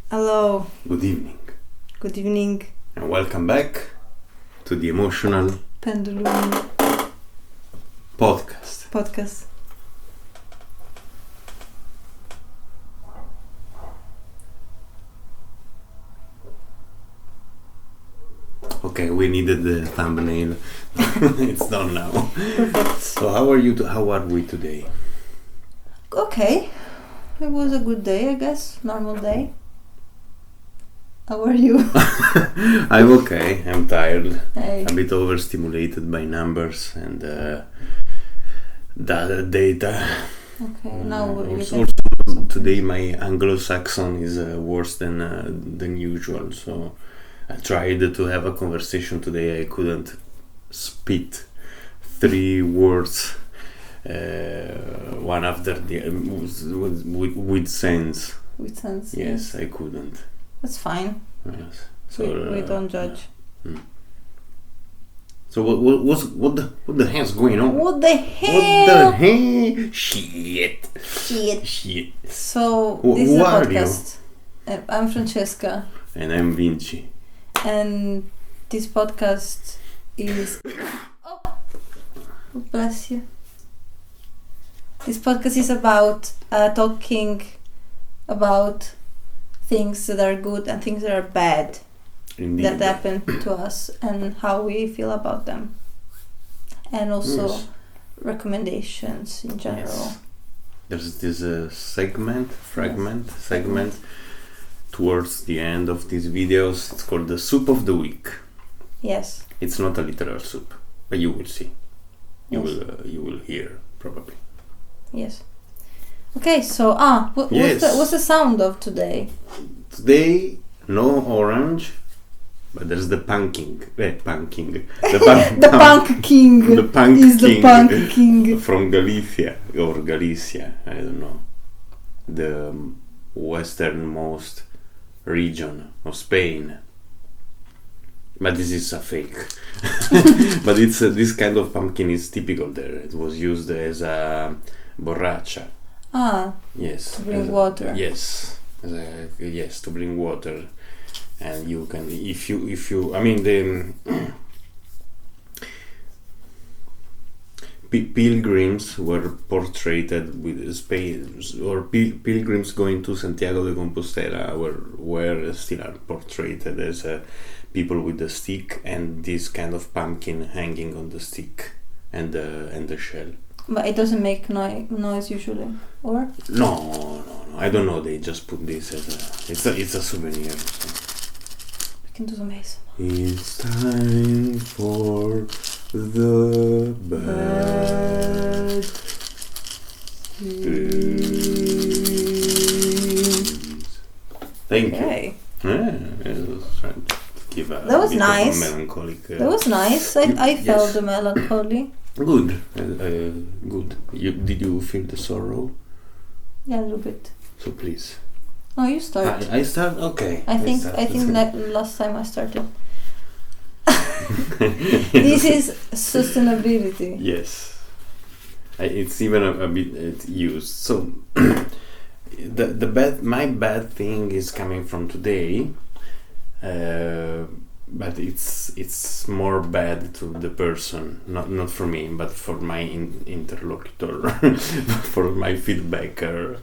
Hello. Good evening. Good evening. And welcome back to the Emotional Pendulum podcast. Okay, we needed the thumbnail. It's done now. Perfect. So how are you? How are we today? Okay. It was a good day, I guess. Normal day. How are you? I'm okay. I'm tired. Hey. A bit overstimulated by numbers and data. Okay, now you Also, today my Anglo-Saxon is worse than usual. So I tried to have a conversation today. I couldn't spit 3 words, one after the with sense. With sense. Yes, I couldn't. That's fine. Yes. So We don't judge. So what the hell's going on? What the hell? What the hell? Shit. So Who this is a are podcast. I'm Francesca, And I'm Vinci. and this podcast is. Oh, bless you. This podcast is about talking about things that are good and things that are bad Indeed. that happen to us and how we feel about them, and also Yes. recommendations in general. Yes. There's this segment towards the end of these videos. It's called the soup of the week. Yes. It's not a literal soup, but you will see. You Yes. will hear probably. Yes. Okay, so Yes. what's the sound of today? Today, no orange, but there's the punking. The punk The punk king. The punk is king the punk king. from Galicia, I don't know, the westernmost region of Spain. But this is a fake. But it's this kind of pumpkin is typical there. It was used as a borracha. Yes. To bring water. Yes. Yes, to bring water. And you can, if you, I mean, the pilgrims were portrayed with spades, or pilgrims going to Santiago de Compostela were still are portrayed as people with a stick and this kind of pumpkin hanging on the stick and the shell. But it doesn't make noise usually, or? No. I don't know. They just put this as it's a souvenir. So. We can do some ASMR. It's time for the bad things. Thank you. Okay. Yeah, I was trying to give a That was bit nice. of a melancholic. That was nice. I Yes. felt the melancholy. Good. Good. Did you feel the sorrow? Yeah, a little bit. So please. Oh, you start. I start. Okay. I think that last time I started. This is sustainability. Yes, it's even a bit used. So my bad thing is coming from today, but it's more bad to the person, not for me, but for my interlocutor, for my feedbacker.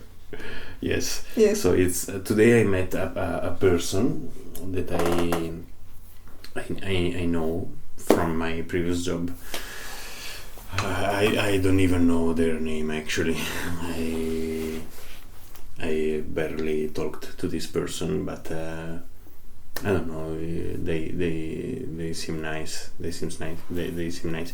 Yes. So it's today I met a person that I know from my previous job. I don't even know their name actually. I barely talked to this person, but I don't know. They seem nice. They seem nice.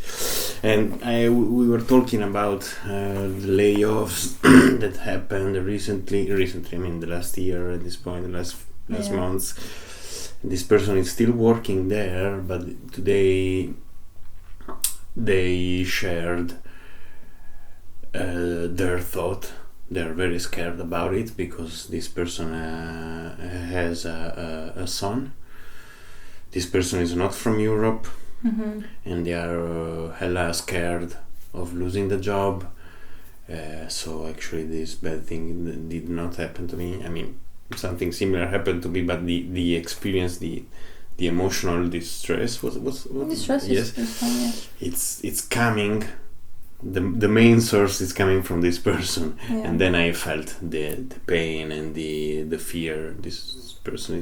And we were talking about the layoffs that happened recently. I mean, the last year at this point, the last months. This person is still working there, but today they shared their thought. They're very scared about it because this person has a son. This person is not from Europe, and they are hella scared of losing the job. So actually this bad thing did not happen to me. I mean, something similar happened to me, but the experience, the emotional distress was Distress yes, is fine, yeah. it's coming. The main source is coming from this person, Yeah. and then I felt the pain and the fear this person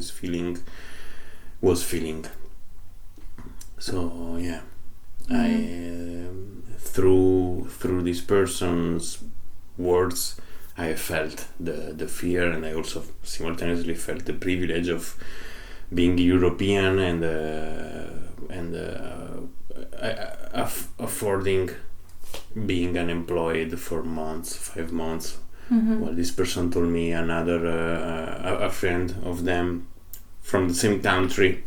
was feeling. So yeah, I through this person's words, I felt the fear, and I also simultaneously felt the privilege of being European and affording being unemployed for months, 5 months. Well, this person told me another a friend of them from the same country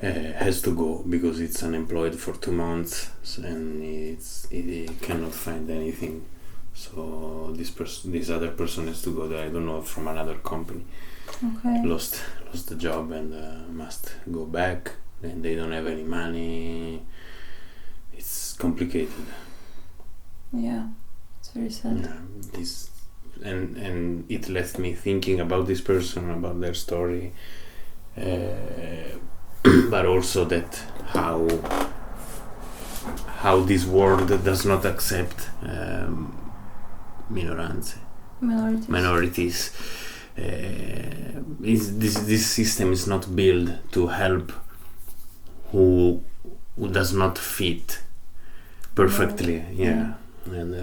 has to go because it's unemployed for 2 months and it cannot find anything. So this other person has to go there. I don't know, from another company. Okay. Lost the job and must go back. And they don't have any money. It's complicated. Yeah, it's very sad. Yeah, and it left me thinking about this person, about their story, but also that how this world does not accept minorities. This system is not built to help who does not fit perfectly. Yeah. And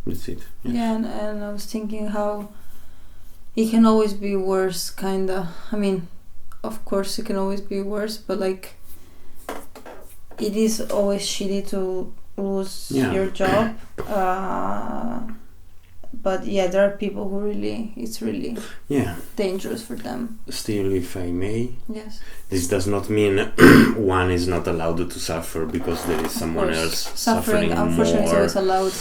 that's it. Yeah, and I was thinking how it can always be worse, kinda. I mean, of course it can always be worse, but like it is always shitty to lose your job. But yeah, there are people who it's really dangerous for them. Still, if I may, yes, this does not mean one is not allowed to suffer because there is someone else suffering unfortunately more. is allowed.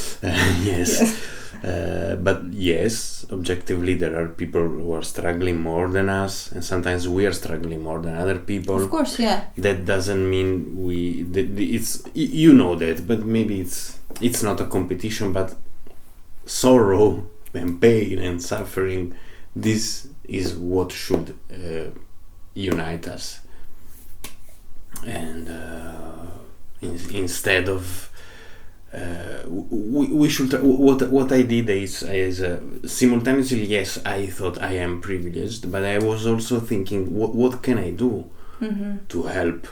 Yes. But yes, objectively there are people who are struggling more than us, and sometimes we are struggling more than other people. Of course, yeah. That doesn't mean it's you know that, but maybe it's not a competition, but sorrow and pain and suffering, this is what should unite us. And instead of we should what I did is simultaneously, yes, I thought I am privileged, but I was also thinking what can I do to help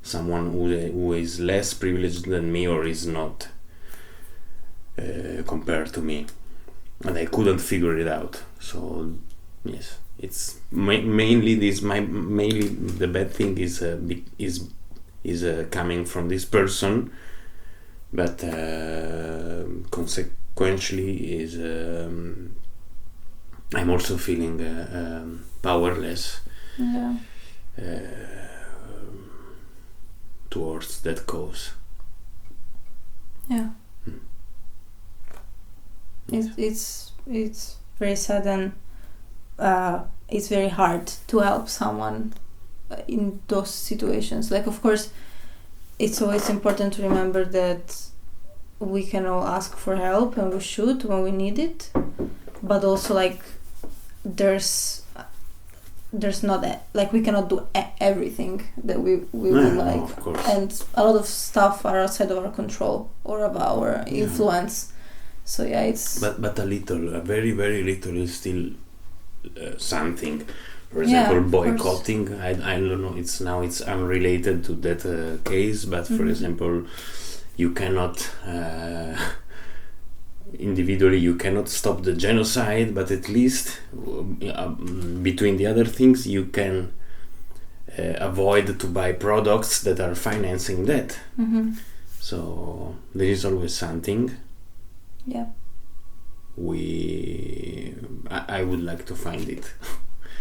someone who is less privileged than me or is not compared to me, and I couldn't figure it out. So yes, it's mainly the bad thing is coming from this person, but consequently is I'm also feeling powerless towards that cause. Yeah. It's very sad, and it's very hard to help someone in those situations. Like, of course, it's always important to remember that we can all ask for help, and we should when we need it. But also, like, there's not like we cannot do everything that we would like, of course. And a lot of stuff are outside of our control or of our influence. So yeah, it's but a very very little is still something. For example, boycotting. I don't know. It's unrelated to that case, but for example, you cannot individually you cannot stop the genocide, but at least between the other things you can avoid to buy products that are financing that. So there is always something. Yeah. I would like to find it.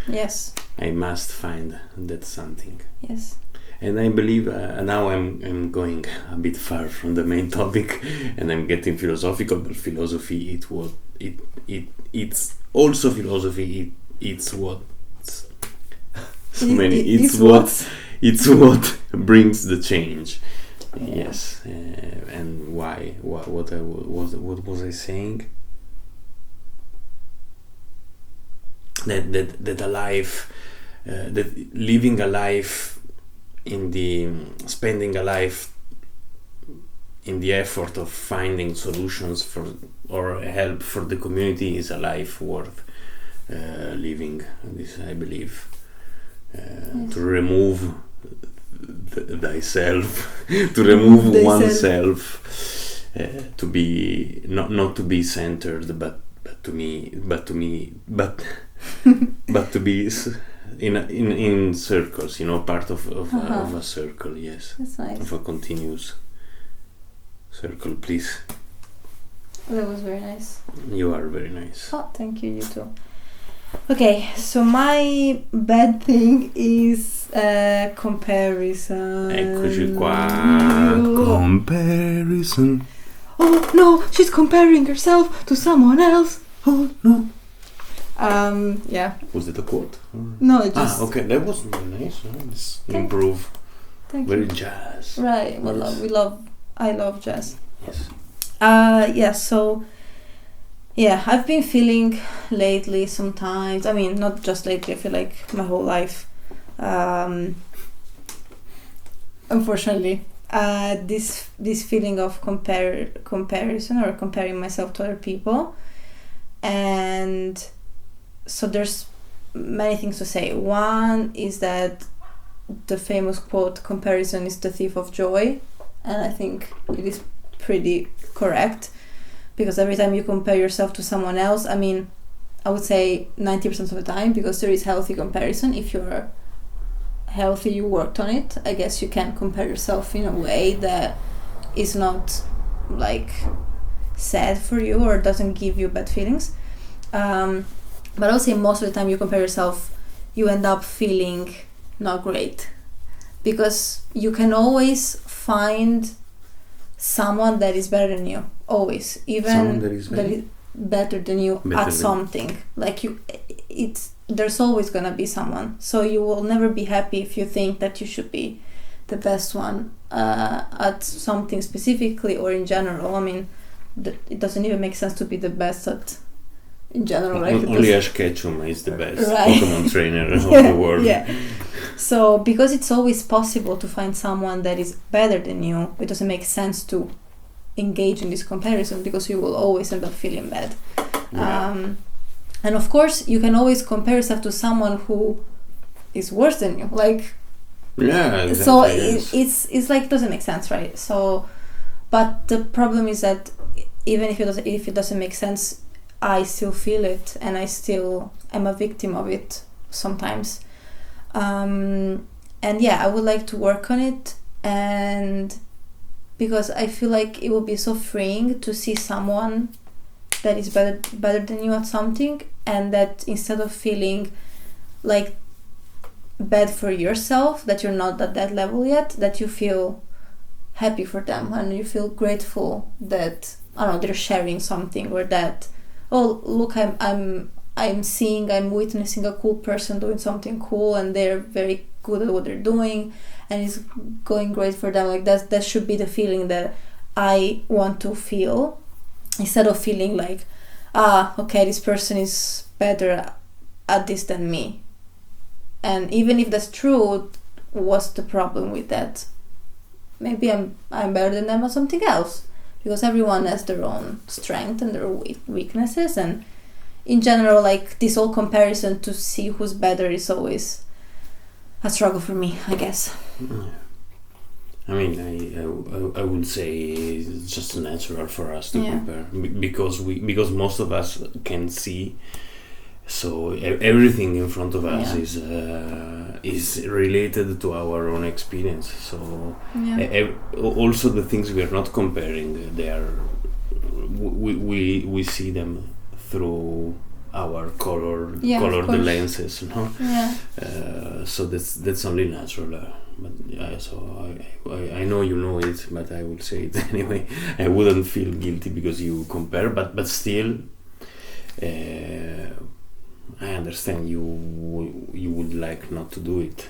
Yes. I must find that something. Yes. And I believe now I'm going a bit far from the main topic, and I'm getting philosophical. But philosophy, it's also philosophy. It's what it's what brings the change. Yes. And why? What was I saying? that a life, that living a life spending a life in the effort of finding solutions for or help for the community is a life worth living. This I believe. To remove thyself, to remove oneself, to be not to be centered, but to be in circles, part of a circle. Yes, that's nice. Of a continuous circle. Please. That was very nice. You are very nice. Oh, thank you. You too. Okay, so my bad thing is comparison. Eccoci qua. Comparison. Oh no, she's comparing herself to someone else. Oh no. Yeah. Was it a quote? No, it just. Okay, that was nice. Let's improve. Thank Very you. jazz. Right. Yes. I love jazz. Yes. Yeah. So. Yeah, I've been feeling lately sometimes, I mean, not just lately, I feel like my whole life, unfortunately, this feeling of comparison or comparing myself to other people. And so there's many things to say. One is that the famous quote, comparison is the thief of joy, and I think it is pretty correct. Because every time you compare yourself to someone else, I mean, I would say 90% of the time, because there is healthy comparison. If you're healthy, you worked on it, I guess you can compare yourself in a way that is not like sad for you or doesn't give you bad feelings. But I would say most of the time you compare yourself, you end up feeling not great. Because you can always find someone that is better than you. Always, even that is better than you at something. Like there's always gonna be someone. So you will never be happy if you think that you should be the best one at something specifically or in general. I mean, it doesn't even make sense to be the best at in general. Like only Ash Ketchum is the best right. Pokemon trainer of the world. Yeah. So because it's always possible to find someone that is better than you, it doesn't make sense to engage in this comparison because you will always end up feeling bad. Yeah. And of course you can always compare yourself to someone who is worse than you, like exactly, so yes. it's like, doesn't make sense, right? So but the problem is that even if it doesn't make sense, I still feel it and I still am a victim of it sometimes. And yeah, I would like to work on it, and because I feel like it would be so freeing to see someone that is better than you at something, and that instead of feeling like bad for yourself that you're not at that level yet, that you feel happy for them and you feel grateful that, I don't know, they're sharing something, or that, oh look, I'm witnessing a cool person doing something cool and they're very good at what they're doing and it's going great for them. Like that should be the feeling that I want to feel, instead of feeling like, okay, this person is better at this than me. And even if that's true, what's the problem with that? Maybe I'm better than them at something else, because everyone has their own strength and their weaknesses, and in general, like this whole comparison to see who's better is always a struggle for me, I guess. I mean, I would say it's just natural for us to compare, because most of us can see. So everything in front of us is related to our own experience. So also the things we are not comparing, they are we see them through our colored lenses, no? Yeah. So that's only natural. But so I know you know it, but I will say it anyway. I wouldn't feel guilty because you compare, but still. I understand you would like not to do it.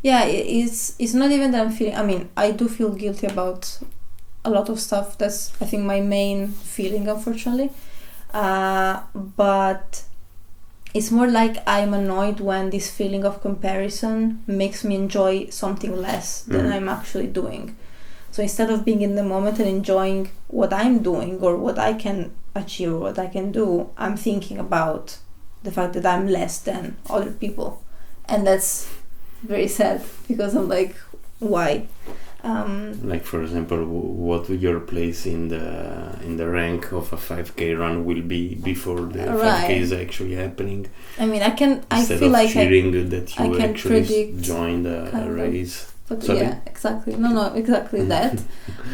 Yeah, it's not even that I'm feeling. I mean, I do feel guilty about a lot of stuff. That's, I think, my main feeling, unfortunately. But it's more like I'm annoyed when this feeling of comparison makes me enjoy something less than I'm actually doing. So instead of being in the moment and enjoying what I'm doing or what I can achieve or what I can do, I'm thinking about the fact that I'm less than other people. And that's very sad, because I'm like, why? Like, for example, what your place in the rank of a 5K run will be before the 5K is actually happening. I mean, I Instead feel of like cheering that you I can actually predict joined a race. But Sorry? yeah, exactly. No, exactly that.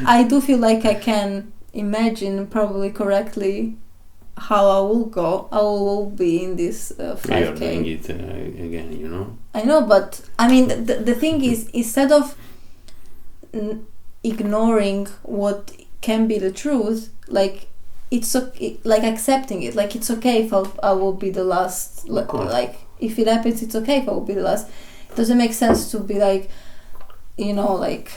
I do feel like I can imagine probably correctly how I will be in this 5K. You're doing it again, you know? I know, but I mean, the thing is, instead of ignoring what can be the truth, like, it's okay, like accepting it, like, it's okay if I will be the last, like, if it happens, it's okay if I will be the last. It doesn't make sense to be like, you know, like,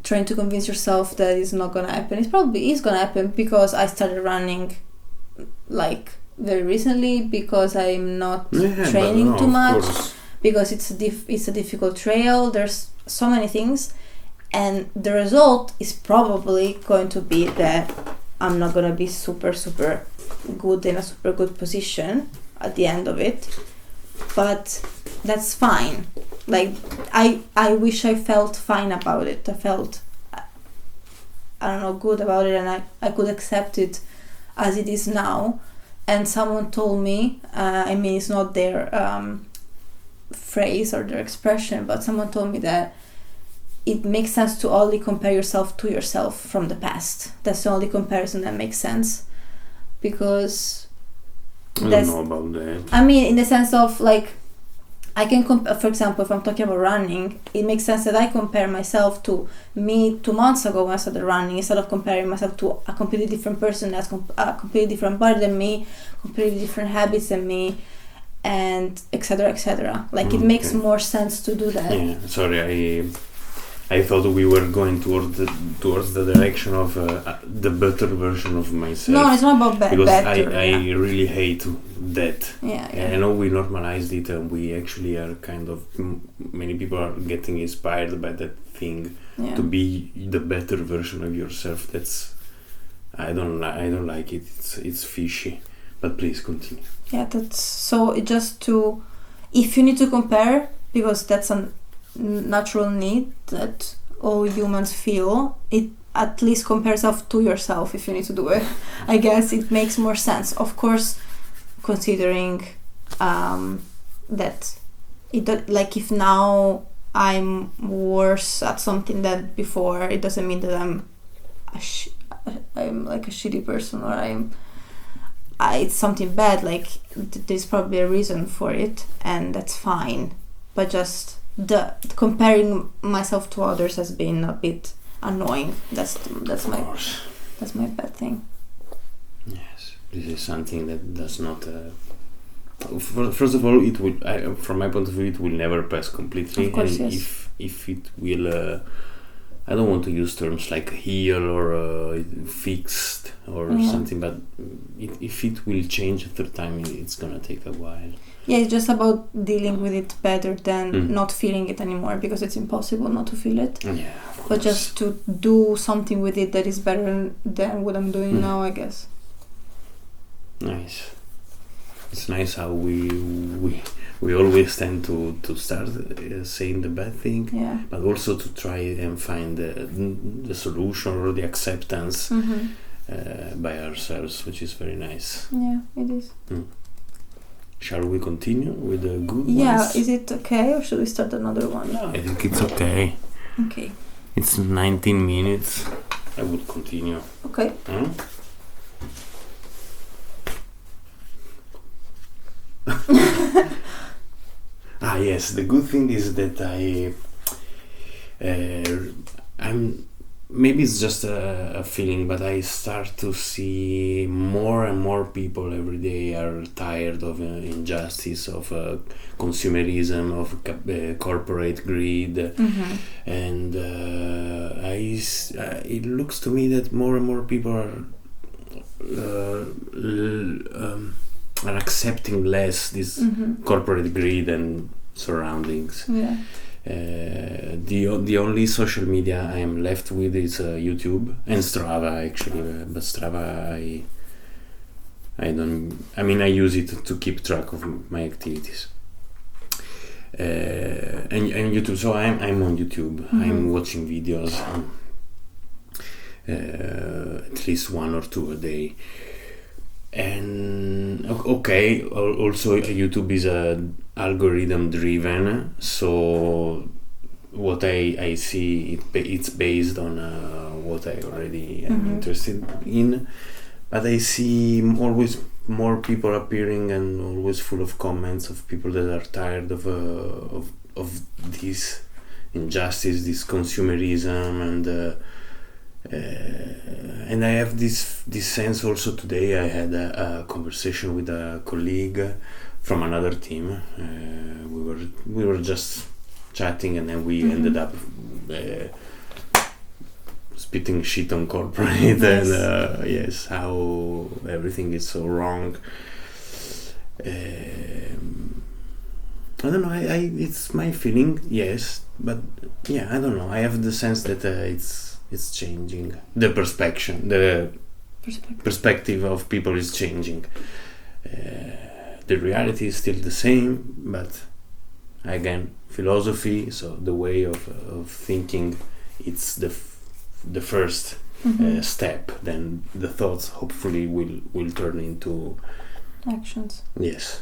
trying to convince yourself that it's not gonna happen. It probably is gonna happen, because I started running like very recently, because I'm not training too much, because it's a difficult trail. There's so many things, and the result is probably going to be that I'm not gonna be super good in a super good position at the end of it, but that's fine. Like, I wish I felt fine about it. I felt, I don't know, good about it, and I could accept it as it is now. And someone told me, I mean, it's not their phrase or their expression, but someone told me that it makes sense to only compare yourself to yourself from the past. That's the only comparison that makes sense, because I don't know about that. I mean, in the sense of, like, I can for example, if I'm talking about running, it makes sense that I compare myself to me 2 months ago when I started running, instead of comparing myself to a completely different person that's a completely different body than me, completely different habits than me, and etc. etc. Like, it makes more sense to do that. Yeah, sorry, I thought we were going towards the direction of the better version of myself. No, it's not about better. Because I really hate that. Yeah. I know we normalized it, and we actually are kind of, many people are getting inspired by that thing, to be the better version of yourself. That's, I don't like it. It's fishy. But please continue. Yeah, that's so. It just to, if you need to compare, because that's a natural need that all humans feel, it at least compare yourself to yourself. If you need to do it, I guess it makes more sense. Of course, considering that it, like, if now I'm worse at something than before, it doesn't mean that I'm like a shitty person, or it's something bad. Like, there's probably a reason for it, and that's fine. But just the comparing myself to others has been a bit annoying. That's my bad thing. Yes, this is something that does not. First of all, it will. From my point of view, it will never pass completely. Of course, and yes. if it will, I don't want to use terms like heal or fixed or something, but if it will change after time, it's gonna take a while. Yeah, it's just about dealing with it better than not feeling it anymore, because it's impossible not to feel it. Yeah, of course. But just to do something with it that is better than what I'm doing now, I guess. Nice. It's nice how we always tend to start saying the bad thing, but also to try and find the solution or the acceptance by ourselves, which is very nice. Yeah, it is. Shall we continue with the good ones? Yeah, is it okay, or should we start another one? No, I think it's okay. Okay. It's 19 minutes. I would continue. Okay. Yes, the good thing is that I'm, maybe it's just a feeling, but I start to see more and more people every day are tired of injustice, of consumerism, of corporate greed, and it looks to me that more and more people are are accepting less this corporate greed and surroundings. Yeah. The only social media I am left with is YouTube and Strava actually, but Strava I don't. I mean, I use it to keep track of my activities. And YouTube. So I'm on YouTube. I'm watching videos, at least 1 or 2 a day. And okay, also YouTube is algorithm driven, so what I see it's based on what I already am interested in, but I see always more people appearing and always full of comments of people that are tired of this injustice, this consumerism, and I have this sense also. Today I had a conversation with a colleague from another team. We were just chatting, and then we ended up spitting shit on corporate and yes, how everything is so wrong. I don't know. I it's my feeling, yes, but yeah, I don't know. I have the sense that it's changing. The perspective of people is changing. The reality is still the same, but again, philosophy. So the way of thinking, it's the first step. Then the thoughts hopefully will turn into actions. Yes.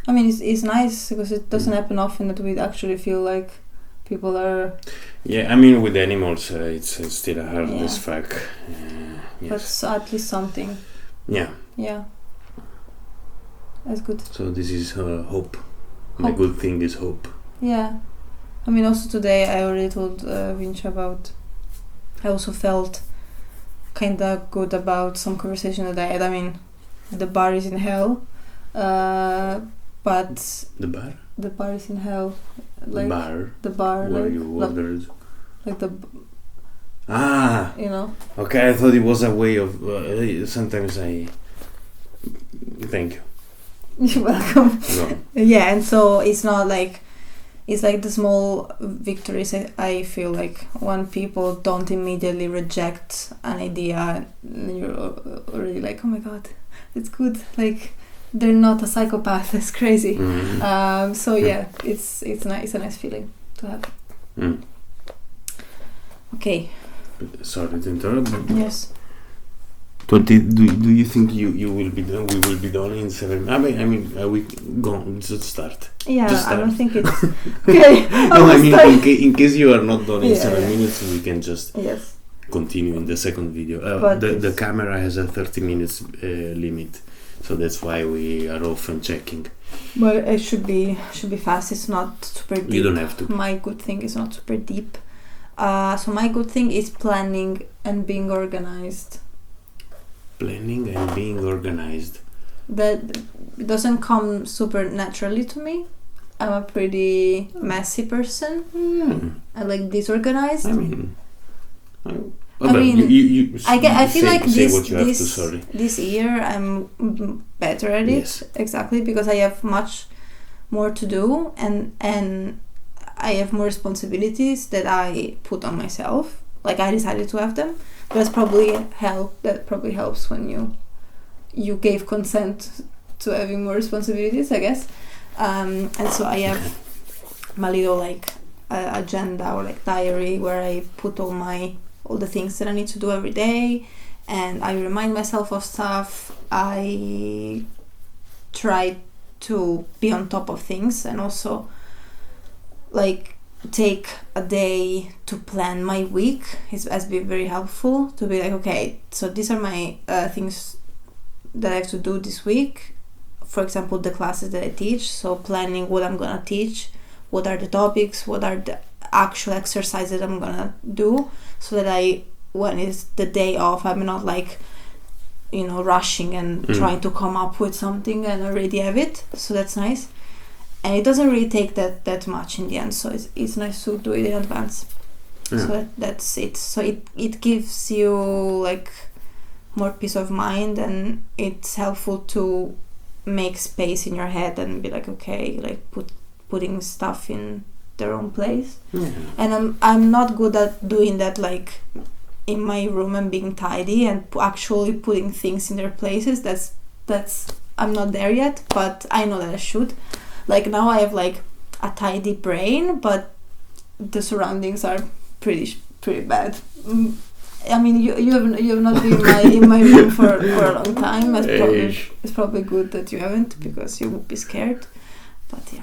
I mean, it's nice because it doesn't happen often that we actually feel like people are. Yeah, I mean, with animals, it's still hard as fuck. Yes. But at least something. Yeah. Yeah. That's good. So this is hope. My good thing is hope. Yeah. I mean, also today I already told Vinci about. I also felt kind of good about some conversation that I had. I mean, the bar is in hell. But the bar? The bar is in hell. Like the bar where like, you ordered. Like the. You know. Okay, I thought it was a way of. Sometimes I. Thank you. You're welcome. No. Yeah, and so it's not like. It's like the small victories. I feel like when people don't immediately reject an idea, you're already like, oh my god, it's good. Like. They're not a psychopath. It's crazy. So yeah, it's nice. It's a nice feeling to have. Okay. Sorry to interrupt. Yes. 20. Do you think you will be done? We will be done in 7. I mean, we go. Just start. Yeah, just start. I don't think it's okay. No, I mean, in case you are not done in 7 minutes, we can just continue in the second video. The camera has a 30 minutes limit. So that's why we are often checking. Well, it should be fast. It's not super deep. You don't have to. My good thing is not super deep. So my good thing is planning and being organized. Planning and being organized. That doesn't come super naturally to me. I'm a pretty messy person. I like disorganized. I mean, I feel like this year I'm better at it, exactly, because I have much more to do and I have more responsibilities that I put on myself. Like I decided to have them, but that probably helps when you gave consent to having more responsibilities, I guess. And so I have my little like agenda or like diary where I put all the things that I need to do every day, and I remind myself of stuff. I try to be on top of things and also like take a day to plan my week. Has been very helpful to be like, okay, so these are my things that I have to do this week. For example, the classes that I teach, so planning what I'm gonna teach, what are the topics, what are the actual exercises I'm gonna do, so that when it's the day off, I'm not like, rushing and trying to come up with something and already have it. So that's nice, and it doesn't really take that much in the end. So it's nice to do it in advance. So that's it. So it gives you like more peace of mind, and it's helpful to make space in your head and be like, okay, like putting stuff in their own place. And I'm not good at doing that, like in my room and being tidy and actually putting things in their places. That's I'm not there yet, but I know that I should. Like now I have like a tidy brain, but the surroundings are pretty bad. I mean, you have not been in my room for a long time. It's probably good that you haven't, because you would be scared. But yeah,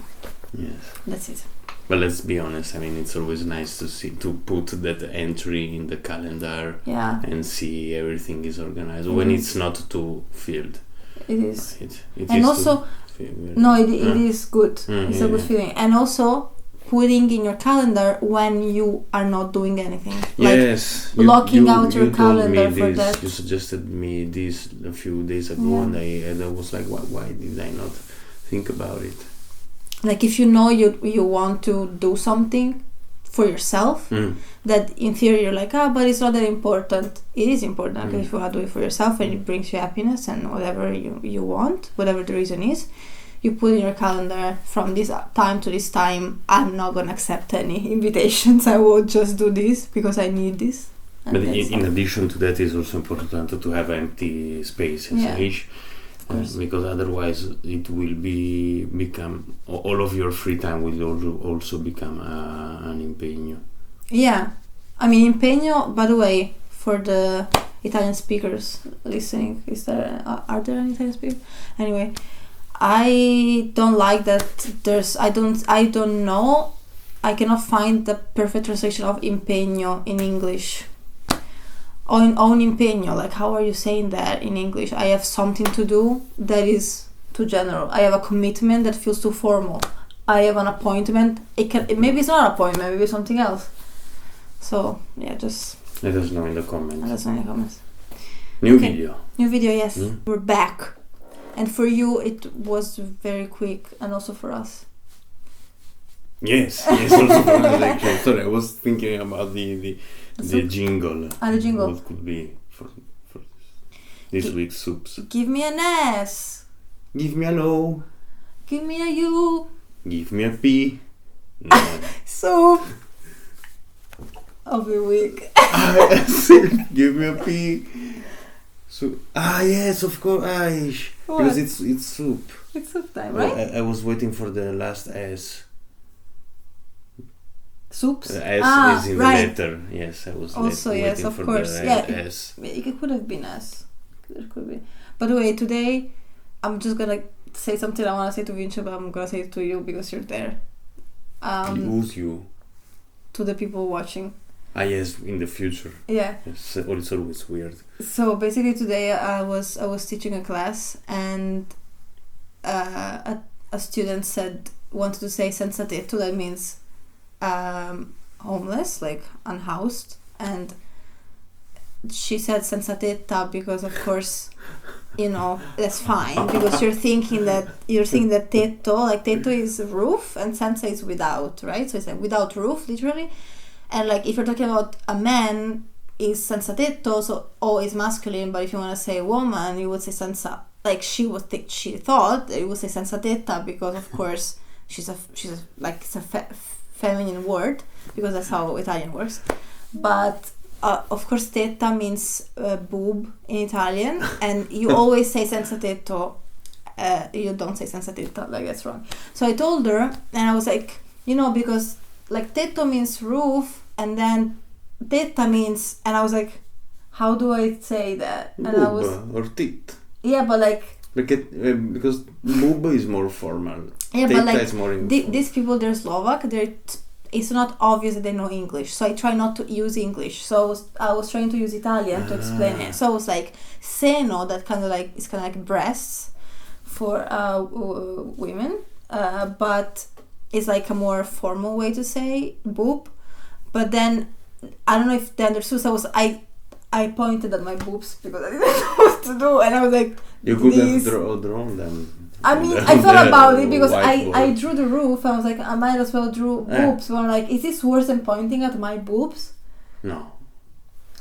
yes, that's it. But let's be honest. I mean, it's always nice to put that entry in the calendar. Yeah. And see everything is organized when it's not too filled. It is. It and is also, it is good. It's a good feeling. And also, putting in your calendar when you are not doing anything. Yes. Like blocking out your calendar for this, that. You suggested me this a few days ago, and I was like, why did I not think about it? Like if you know you want to do something for yourself, that in theory you're like, but it's not that important. It is important, because if you want to do it for yourself and it brings you happiness and whatever you want, whatever the reason is, you put in your calendar, from this time to this time, I'm not going to accept any invitations. I will just do this because I need this. And but in addition to that, it's also important to have empty spaces, because otherwise it will become all of your free time will also become an impegno. Yeah, I mean impegno. By the way, for the Italian speakers listening, are there any Italian speakers? Anyway, I don't like that. I don't know. I cannot find the perfect translation of impegno in English. On impegno, like how are you saying that in English? I have something to do that is too general. I have a commitment that feels too formal. I have an appointment. Maybe it's not an appointment. Maybe it's something else. So yeah, just let us know in the comments. New video, yes. We're back. And for you it was very quick, and also for us. Yes, also for us actually. Sorry, I was thinking about the jingle. The jingle. What could be for this week's soups? Give me an S. Give me an O. Give me a U. Give me a P. No. Soup of the week. Give me a P. So, yes, of course. Because it's soup. It's soup time, right? I was waiting for the last S. Soups? S is in the letter. Yes, I was also waiting of for course. the S. It could have been S. There could be. By the way, today I'm just gonna say something I want to say to Vince, but I'm gonna say it to you because you're there. Who's you? To the people watching. Yes, in the future. Yeah. It's always weird. So basically today I was teaching a class, and a student wanted to say senza tetto. That means homeless, like unhoused, and she said senza tetta because of course that's fine, because you're thinking that tetto, like tetto is roof and senza is without, right? So it's like without roof, literally. And like if you're talking about a man, is senza tetto, so O is masculine, but if you want to say woman, you would say senza, like she thought that you would say senza tetta, because of course she's it's a feminine word, because that's how Italian works. But of course tetta means boob in Italian, and you always say senza tetto, you don't say senza tetta, like that's wrong. So I told her, and I was like, because like tetto means roof, and then tetta means, and I was like, how do I say that? And boob I was, or tit. Yeah, but like because boob is more formal. Yeah, tetta but like is more informal. These people, they're Slovak. It's not obvious that they know English, so I try not to use English. So I was trying to use Italian to explain it. So I was like seno, that it's kind of like breasts for women, but it's like a more formal way to say boob. But then I don't know if they understood. So I pointed at my boobs because I didn't know what to do, and I was like, you could have drawn them. I mean, I thought about it because I drew the roof. I was like, I might as well draw boobs. But I'm like, is this worse than pointing at my boobs? No.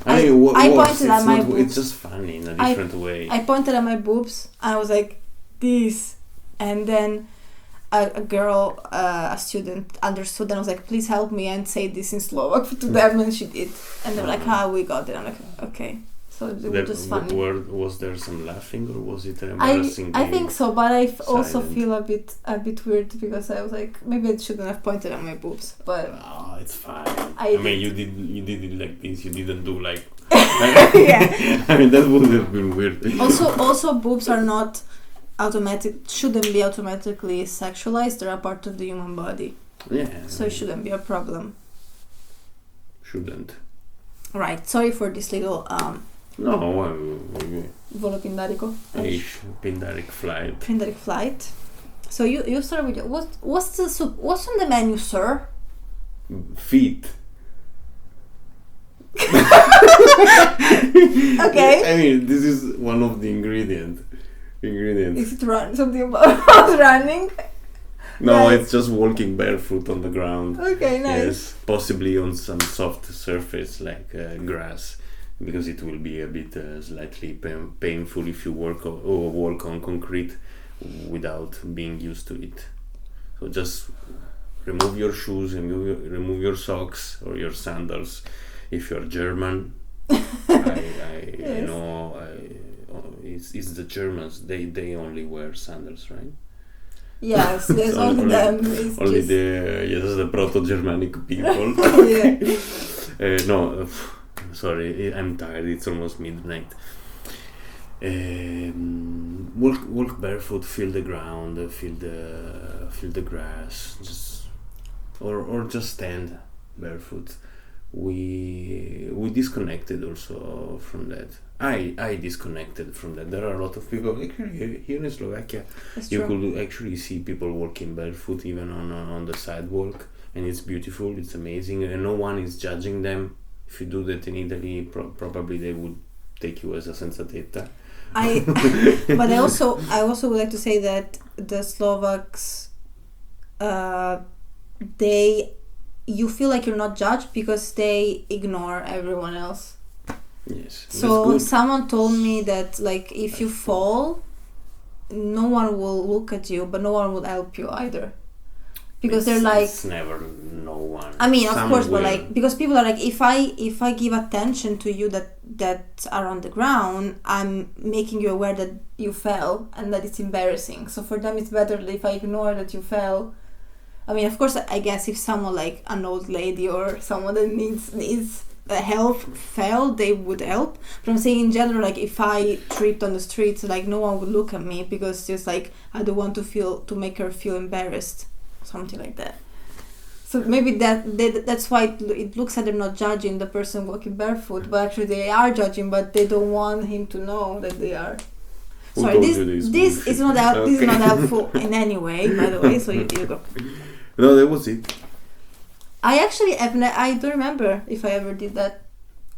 I mean, I worse. pointed at my boobs. It's just funny in a different way. I pointed at my boobs and I was like, this. And then a girl, a student, understood and was like, please help me and say this in Slovak to them, and she did. And they were like, we got it. I'm like, okay. So it was just funny. Was there some laughing or was it embarrassing? I think so, but I also silent? feel a bit weird because I was like, maybe I shouldn't have pointed at my boobs, but it's fine. I mean, you did it like this. You didn't do like. Yeah. I mean, that would have been weird. Also, boobs are not shouldn't be automatically sexualized. They're a part of the human body. Yeah. So it shouldn't be a problem. Shouldn't. Right. Sorry for this little No, volo pindarico. Pindaric flight. Pindaric flight. So you start with what's the soup? What's on the menu, sir? Feet. Okay. I mean, this is one of the ingredients. Is it something about running? No, Right. it's just walking barefoot on the ground. Okay, nice. Yes, possibly on some soft surface like grass, because it will be a bit slightly painful if you walk on concrete without being used to it. So just remove your shoes, remove your socks or your sandals. If you're German, I know it's the Germans. They only wear sandals, right? Yes, there's only them. It's Only just... the Proto-Germanic people. Yeah. No, sorry, I'm tired. It's almost midnight. Walk barefoot, feel the ground, feel the grass, or just stand barefoot. We disconnected also from that. I disconnected from that. There are a lot of people actually here in Slovakia. You could actually see people walking barefoot even on the sidewalk, and it's beautiful. It's amazing, and no one is judging them. If you do that in Italy, probably they would take you as a sensatetta. But I also would like to say that the Slovaks, you feel like you're not judged because they ignore everyone else. Yes. So someone told me that like if you fall, no one will look at you, but no one will help you either. Because they're like, it's never no one. I mean, of course, will. but like because people are like, if I give attention to you that are on the ground, I'm making you aware that you fell and that it's embarrassing. So for them, it's better if I ignore that you fell. I mean, of course, I guess if someone like an old lady or someone that needs help fell, they would help. But I'm saying in general, like if I tripped on the streets, like no one would look at me because just like I don't want to make her feel embarrassed, something like that. So maybe that's why it looks like they're not judging the person walking barefoot, but actually they are judging, but they don't want him to know that they are. Sorry, this is not helpful in any way, by the way. So you go. No, that was it. I actually I don't remember if I ever did that.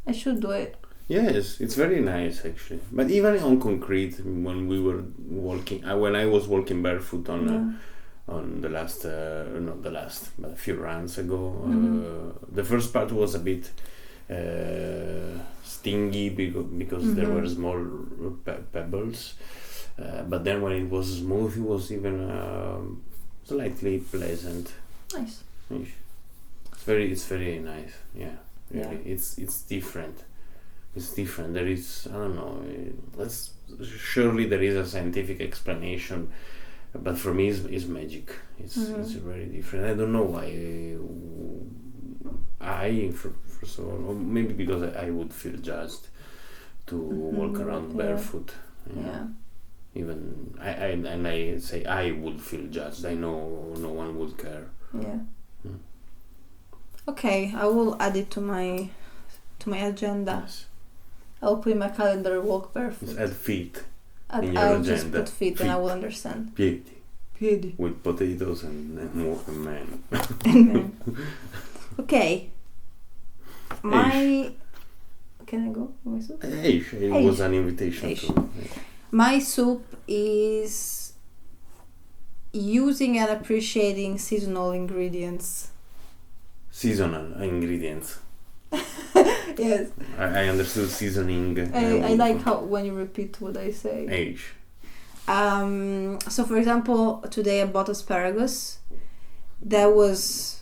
I should do it. Yes, it's very nice actually. But even on concrete, when we were walking, when I was walking barefoot on the last, not the last, but a few runs ago, the first part was a bit stingy because there were small pebbles. But then when it was smooth, it was even slightly pleasant. Nice. It's very nice. Yeah, really. Yeah. It's different. It's different. There is, I don't know. Surely there is a scientific explanation, but for me, it's magic. It's very different. I don't know why. First of all, or maybe because I would feel judged to walk around barefoot. Yeah. Even I say I would feel judged. I know no one would care. Yeah. Okay, I will add it to my agenda. Yes. I'll put in my calendar walk barefoot. Just add feet. I'll agenda. just put feet and I will understand. Piedi. With potatoes and walk and man. Amen. Okay. Can I go with my soup? It was an invitation to. My soup is using and appreciating seasonal ingredients. Seasonal ingredients. Yes. I understood seasoning. I like how when you repeat what I say. Age. So for example, today I bought asparagus. That was,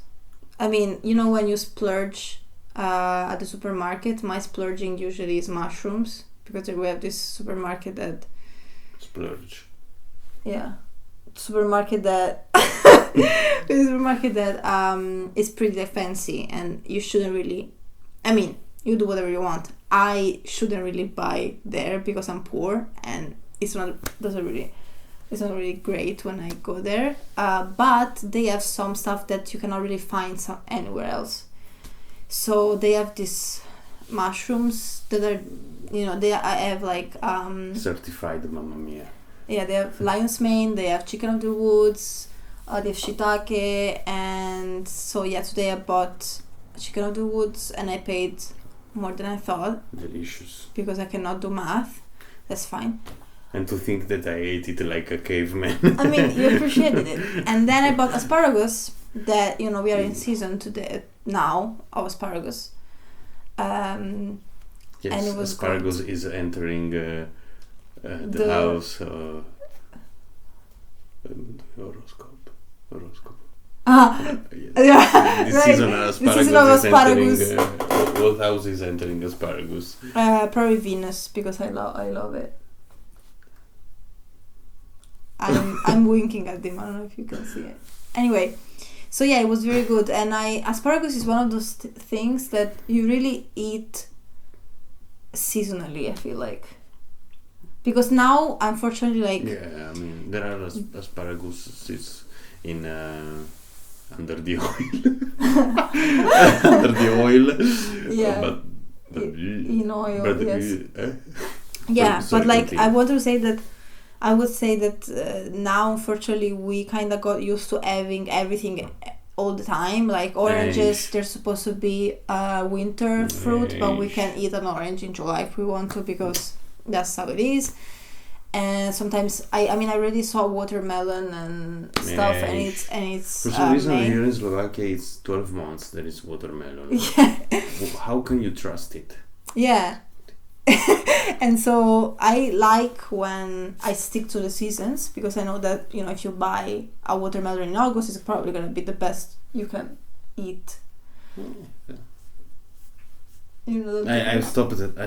I mean, you know, when you splurge at the supermarket, my splurging usually is mushrooms, because we have this supermarket that Splurge. yeah, supermarket that is pretty fancy, and you shouldn't really, I mean, you do whatever you want. I shouldn't really buy there because I'm poor, and it's not really great when I go there. But they have some stuff that you cannot really find anywhere else. So they have these mushrooms that are, you know, I have like Certified Mamma Mia. yeah, they have lion's mane, they have chicken of the woods, they have shiitake, and so yeah, today I bought chicken of the woods and I paid more than I thought. Delicious. Because I cannot do math. That's fine. And to think that I ate it like a caveman. I mean, you appreciated it. And then I bought asparagus that, you know, we are in season today now of asparagus. Yes, and it was asparagus good. is entering the house. The horoscope. Ah, Yes. yeah, This right. season The asparagus season of is asparagus. entering. What house is entering asparagus? Probably Venus, because I love it. I'm winking at them. I don't know if you can see it. Anyway, so yeah, it was very good. And asparagus is one of those things that you really eat seasonally, I feel like. Because now, unfortunately, like... Yeah, I mean, there are asparagus in under the oil. Under the oil. Yeah. But in oil, but, yes. Yeah, sorry, but like, continue. I would say that now, unfortunately, we kind of got used to having everything all the time. Like oranges, they're supposed to be winter fruit, but we can eat an orange in July if we want to, because that's how it is. And sometimes I already saw watermelon and stuff, and it's for some reason May. here in Slovakia it's 12 months there is watermelon. Yeah. How can you trust it? Yeah. And so I like when I stick to the seasons, because I know that, you know, if you buy a watermelon in August, it's probably gonna be the best you can eat. Yeah. You know, I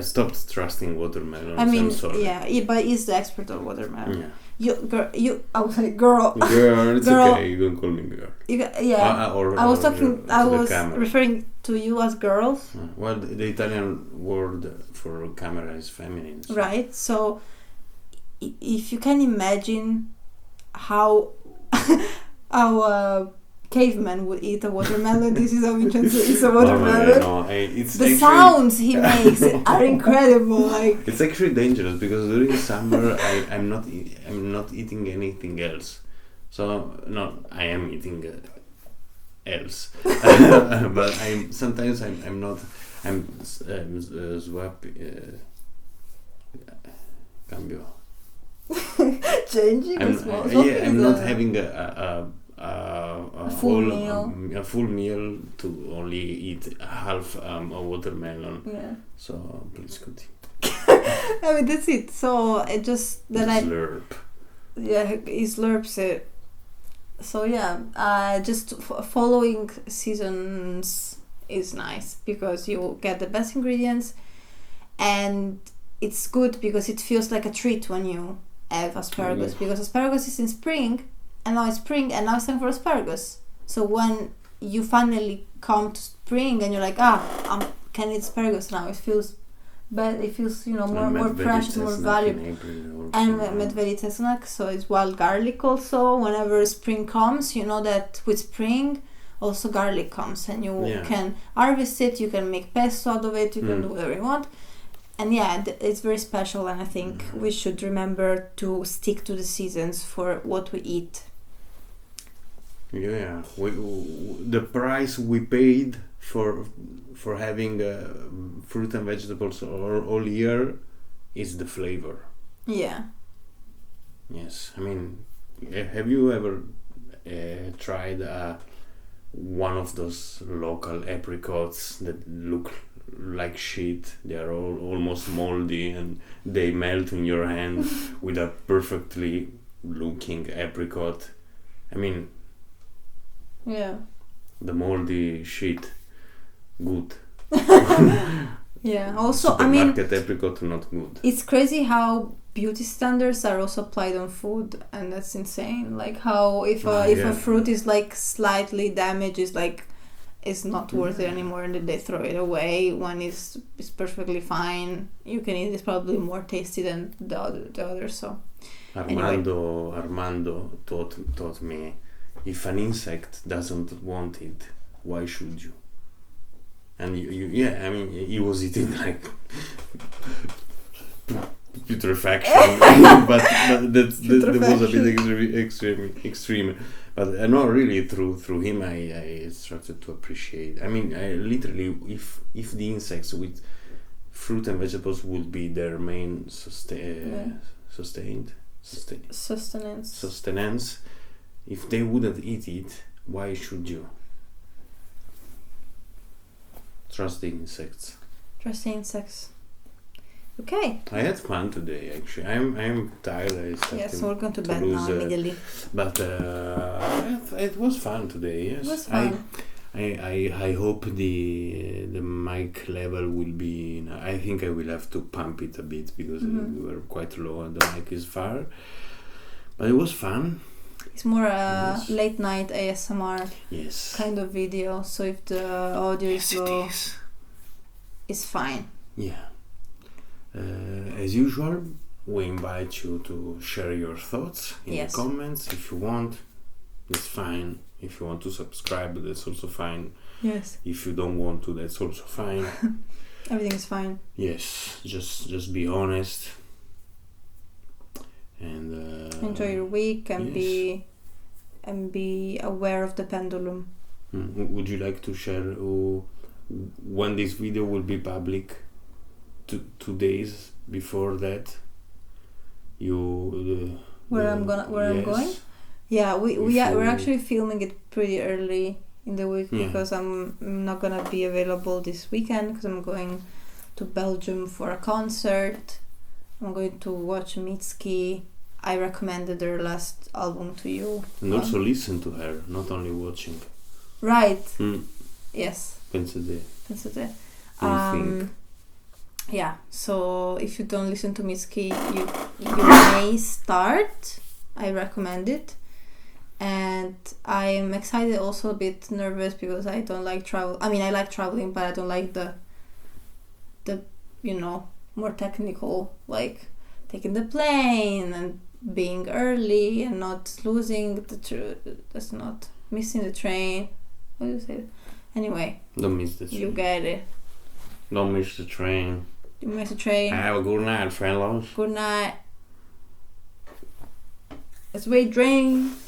stopped trusting watermelons. I mean, I'm sorry. yeah, but he's the expert of watermelon. Yeah. I was like, girl. Girl, it's Girl. okay. You can call me girl. Yeah. I was camera. referring to you as girls. Well, the Italian word for camera is feminine. So. Right. So, if you can imagine how caveman would eat a watermelon, this is how Vincenzo eats a watermelon. It's the actually, sounds he makes are incredible. Like, it's actually dangerous, because during summer I'm not eating anything else. So no, I am eating else, but I'm swap cambio. Changing. I'm not having a full meal to only eat half a watermelon. Yeah. So please continue. I mean, that's it. So it just that Slurp. Yeah, he slurps it. So yeah, just following seasons is nice, because you get the best ingredients, and it's good because it feels like a treat when you have asparagus, because asparagus is in spring, and now it's spring, and now it's time for asparagus. So when you finally come to spring and you're like, can eat asparagus now, it feels bad. It feels, you know, more precious, more valuable. And medvedi tesnak, so it's wild garlic also. Whenever spring comes, you know that with spring also garlic comes, and you can harvest it, you can make pesto out of it, you can do whatever you want. And it's very special, and I think we should remember to stick to the seasons for what we eat. Yeah, the price we paid for having fruit and vegetables all year is the flavor. Yeah. Yes, I mean, have you ever tried one of those local apricots that look like shit. They are all almost moldy, and they melt in your hand with a perfectly looking apricot. I mean, Yeah. the moldy shit, good. Yeah. Also, I mean, Supermarket apricot not good. it's crazy how beauty standards are also applied on food, and that's insane. Like how if a fruit is like slightly damaged, it's not worth it anymore, and then they throw it away. One is perfectly fine. You can eat. It's probably more tasty than the other. So Armando taught me, if an insect doesn't want it, why should you? And I mean, he was eating like putrefaction, but that was a bit extreme. But no, really, through him, I started to appreciate. I mean, I literally, if the insects with fruit and vegetables would be their main sustenance, if they wouldn't eat it, why should you? Trust the insects. Okay. I had fun today. Actually, I'm tired. Yes, we're going to bed now immediately. But it was fun today. Yes, it was fun. I hope the mic level will be. I think I will have to pump it a bit because we were quite low and the mic is far. But it was fun. It's more a late night ASMR kind of video. So if the audio is low, it's fine. Yeah. As usual, we invite you to share your thoughts in the comments. If you want, it's fine. If you want to subscribe, that's also fine. Yes. If you don't want to, that's also fine. Everything is fine. Yes, just be honest. And enjoy your week and be aware of the pendulum. Would you like to share when this video will be public? 2 days before that, I'm going. Yeah, we're actually filming it pretty early in the week because I'm not gonna be available this weekend because I'm going to Belgium for a concert. I'm going to watch Mitski. I recommended their last album to you. And also listen to her, not only watching. Right. Yes. Pensate. Yeah, so if you don't listen to Mitski, you may start. I recommend it. And I'm excited, also a bit nervous because I don't like travel. I mean, I like traveling, but I don't like the more technical, like taking the plane and being early and not losing that's not missing the train. What do you say? Anyway. Don't miss the train. You get it. Don't miss the train. You miss the train. Have a good night, fellows. Good night. Sweet dreams.